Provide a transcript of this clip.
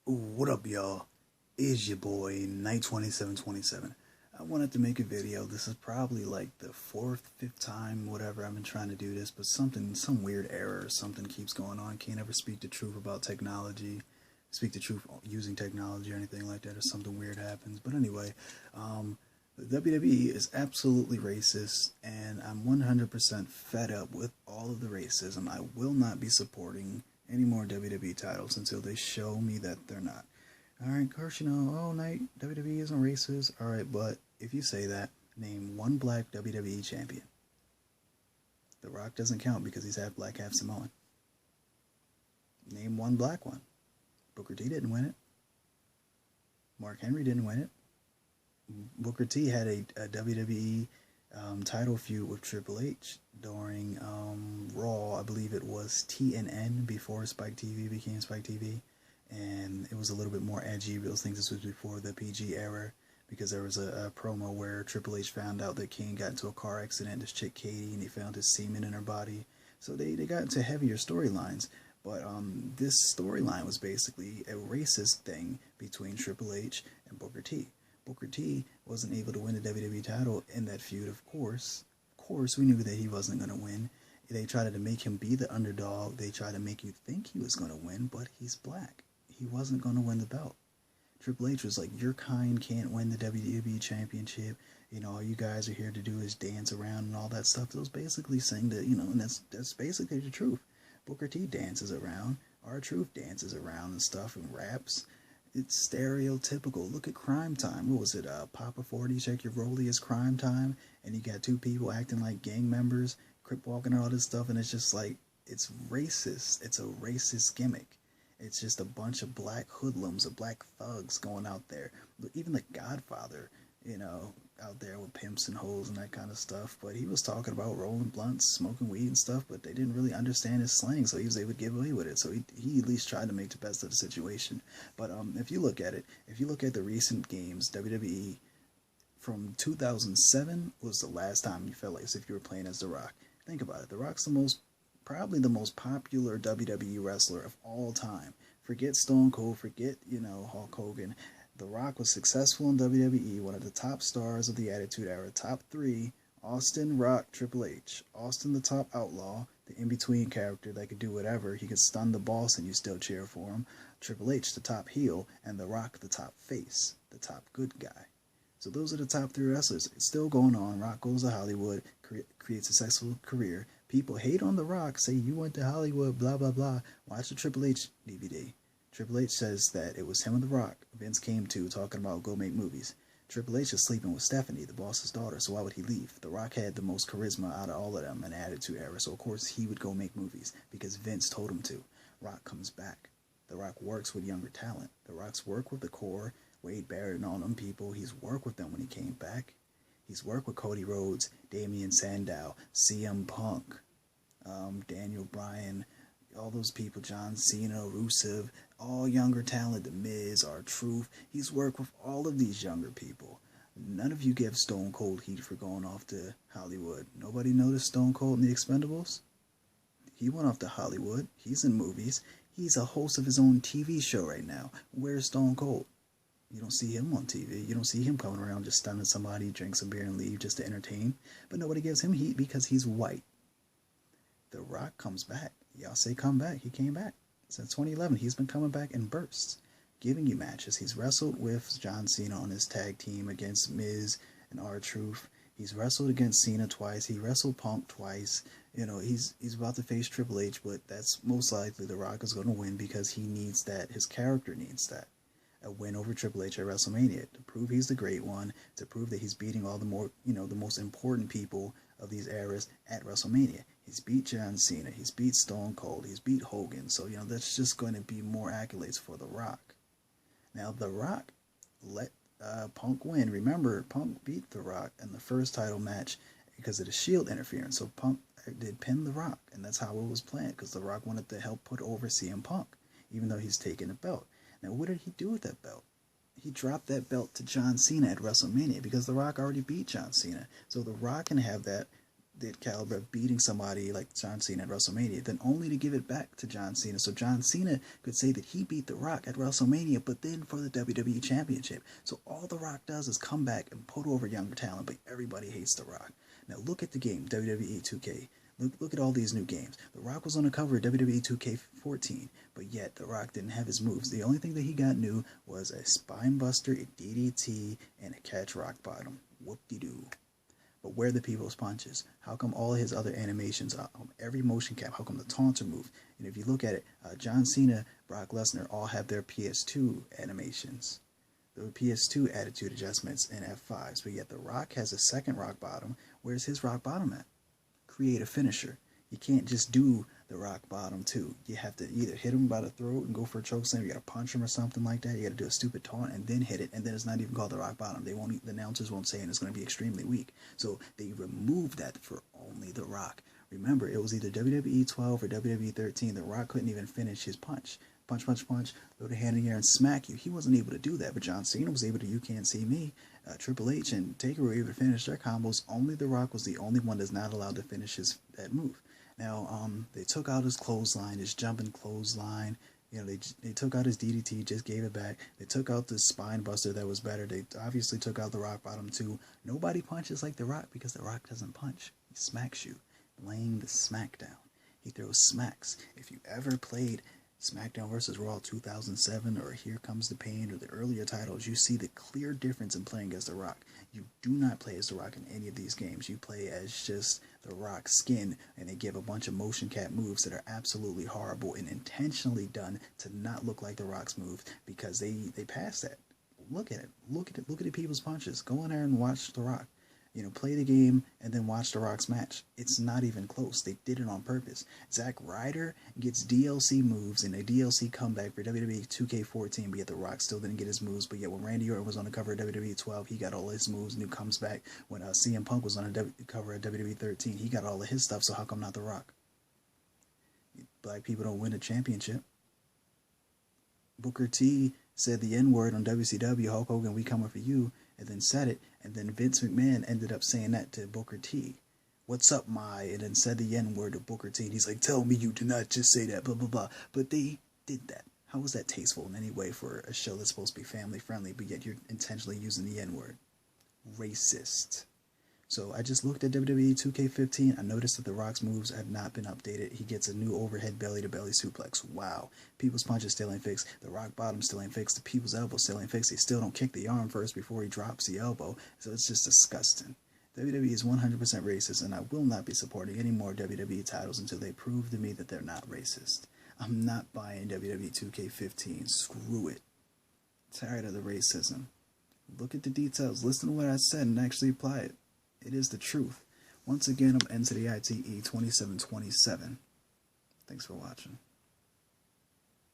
What up, y'all? It's your boy, Night2727. I wanted to make a video. This is probably like the fourth, fifth time, whatever, I've been trying to do this, but some weird error or something keeps going on. Can't ever speak the truth about technology, speak the truth using technology or anything like that, or something weird happens. But anyway, the WWE is absolutely racist, and I'm 100% fed up with all of the racism. I will not be supporting any more WWE titles until they show me that they're not. Alright, of course, Night, WWE isn't racist. Alright, but if you say that, name one black WWE champion. The Rock doesn't count because he's half black, half Samoan. Name one black one. Booker T didn't win it. Mark Henry didn't win it. Booker T had a WWE title feud with Triple H during Raw. I believe it was TNN before Spike TV became Spike TV, and it was a little bit more edgy. I think this was before the PG era, because there was a promo where Triple H found out that King got into a car accident, this chick Katie, and he found his semen in her body. So they got into heavier storylines. But this storyline was basically a racist thing between Triple H and Booker T. Booker T wasn't able to win the WWE title in that feud, of course. Of course, we knew that he wasn't going to win. They tried to make him be the underdog. They tried to make you think he was going to win, but he's black. He wasn't going to win the belt. Triple H was like, your kind can't win the WWE Championship. All you guys are here to do is dance around and all that stuff. It was basically saying that, and that's basically the truth. Booker T dances around. R-Truth dances around and stuff and raps. It's stereotypical. Look at Crime Time. What was it? Papa 40, check your rollie, is Crime Time. And you got two people acting like gang members, crip walking and all this stuff. And it's just like, it's racist. It's a racist gimmick. It's just a bunch of black hoodlums or black thugs going out there. Even the Godfather, out there with pimps and hoes and that kind of stuff. But he was talking about rolling blunts, smoking weed and stuff, but they didn't really understand his slang, so he was able to get away with it. So he at least tried to make the best of the situation. But if you look at it, if you look at the recent games, WWE from 2007 was the last time you felt like as if you were playing as The Rock. Think about it. The Rock's probably the most popular WWE wrestler of all time. Forget Stone Cold, forget, Hulk Hogan. The Rock was successful in WWE, one of the top stars of the Attitude Era. Top three: Austin, Rock, Triple H. Austin, the top outlaw, the in-between character that could do whatever. He could stun the boss and you still cheer for him. Triple H, the top heel, and The Rock, the top face, the top good guy. So those are the top three wrestlers. It's still going on. Rock goes to Hollywood, creates a successful career. People hate on The Rock, say you went to Hollywood, blah, blah, blah. Watch the Triple H DVD. Triple H says that it was him and The Rock Vince came to talking about go make movies. Triple H is sleeping with Stephanie, the boss's daughter, so why would he leave? The Rock had the most charisma out of all of them in the Attitude Era, so of course he would go make movies because Vince told him to. Rock comes back. The Rock works with younger talent. The Rock's worked with the core, Wade Barrett and all them people. He's worked with them when he came back. He's worked with Cody Rhodes, Damian Sandow, CM Punk, Daniel Bryan, all those people, John Cena, Rusev, all younger talent, The Miz, R-Truth. He's worked with all of these younger people. None of you give Stone Cold heat for going off to Hollywood. Nobody noticed Stone Cold in The Expendables? He went off to Hollywood. He's in movies. He's a host of his own TV show right now. Where's Stone Cold? You don't see him on TV. You don't see him coming around just stunning somebody, drink some beer and leave just to entertain. But nobody gives him heat because he's white. The Rock comes back. Y'all say come back. He came back. Since 2011, he's been coming back in bursts, giving you matches. He's wrestled with John Cena on his tag team against Miz and R-Truth. He's wrestled against Cena twice. He wrestled Punk twice. He's about to face Triple H, but that's most likely The Rock is going to win because he needs that. His character needs that. A win over Triple H at WrestleMania to prove he's the great one, to prove that he's beating all the most important people of these eras at WrestleMania. He's beat John Cena, he's beat Stone Cold, he's beat Hogan, so that's just going to be more accolades for The Rock. Now The Rock let Punk win. Remember, Punk beat The Rock in the first title match because of the Shield interference, so Punk did pin The Rock, and that's how it was planned, because The Rock wanted to help put over CM Punk, even though he's taking the belt. Now, what did he do with that belt? He dropped that belt to John Cena at WrestleMania because The Rock already beat John Cena. So The Rock can have that caliber of beating somebody like John Cena at WrestleMania, then only to give it back to John Cena so John Cena could say that he beat The Rock at WrestleMania, but then for the WWE Championship. So all The Rock does is come back and put over younger talent, but everybody hates The Rock. Now look at the game, WWE 2K. Look at all these new games. The Rock was on the cover of WWE 2K14, but yet The Rock didn't have his moves. The only thing that he got new was a spine buster, a DDT, and a catch rock bottom. Whoop-de-doo. But where are the people's punches? How come all his other animations, every motion cap, how come the taunts are moved? And if you look at it, John Cena, Brock Lesnar all have their PS2 animations. The PS2 attitude adjustments and F5s, but yet The Rock has a second rock bottom. Where's his rock bottom at? Create a finisher. You can't just do the rock bottom too. You have to either hit him by the throat and go for a chokeslam. You got to punch him or something like that. You got to do a stupid taunt and then hit it, and then it's not even called the rock bottom. The announcers won't say, and it's going to be extremely weak. So they removed that for only The Rock. Remember, it was either WWE 12 or WWE 13. The Rock couldn't even finish his punch. Punch, punch, punch, throw the hand in the air and smack you. He wasn't able to do that, but John Cena was able to. You can't see me. Triple H and Taker were able to finish their combos. Only The Rock was the only one that's not allowed to finish that move. Now, they took out his clothesline, his jumping clothesline. You know, they took out his DDT, just gave it back. They took out the spine buster that was better. They obviously took out the rock bottom too. Nobody punches like The Rock because The Rock doesn't punch. He smacks you, laying the smackdown. He throws smacks. If you ever played SmackDown vs. Raw 2007 or Here Comes the Pain or the earlier titles, you see the clear difference in playing as The Rock. You do not play as The Rock in any of these games. You play as just The Rock's skin, and they give a bunch of motion cap moves that are absolutely horrible and intentionally done to not look like The Rock's moves because they pass that. Look at it. Look at the people's punches. Go in there and watch The Rock. You know, play the game and then watch The Rock's match. It's not even close. They did it on purpose. Zack Ryder gets DLC moves and a DLC comeback for WWE 2K14, but yet The Rock still didn't get his moves. But yet when Randy Orton was on the cover of WWE 12, he got all his moves and he comes back. When CM Punk was on the cover of WWE 13, he got all of his stuff, so how come not The Rock? Black people don't win a championship. Booker T said the N-word on WCW, Hulk Hogan, we coming for you, and then said it, and then Vince McMahon ended up saying that to Booker T. What's up, my? And then said the N-word to Booker T, and he's like, tell me you did not just say that, blah, blah, blah. But they did that. How was that tasteful in any way for a show that's supposed to be family-friendly, but yet you're intentionally using the N-word? Racist. So I just looked at WWE 2K15. I noticed that The Rock's moves have not been updated. He gets a new overhead belly-to-belly suplex. Wow. People's punches still ain't fixed. The Rock bottom still ain't fixed. The people's elbow still ain't fixed. They still don't kick the arm first before he drops the elbow. So it's just disgusting. WWE is 100% racist, and I will not be supporting any more WWE titles until they prove to me that they're not racist. I'm not buying WWE 2K15. Screw it. Tired of the racism. Look at the details. Listen to what I said and actually apply it. It is the truth. Once again, I'm N to the ITE 2727. Thanks for watching.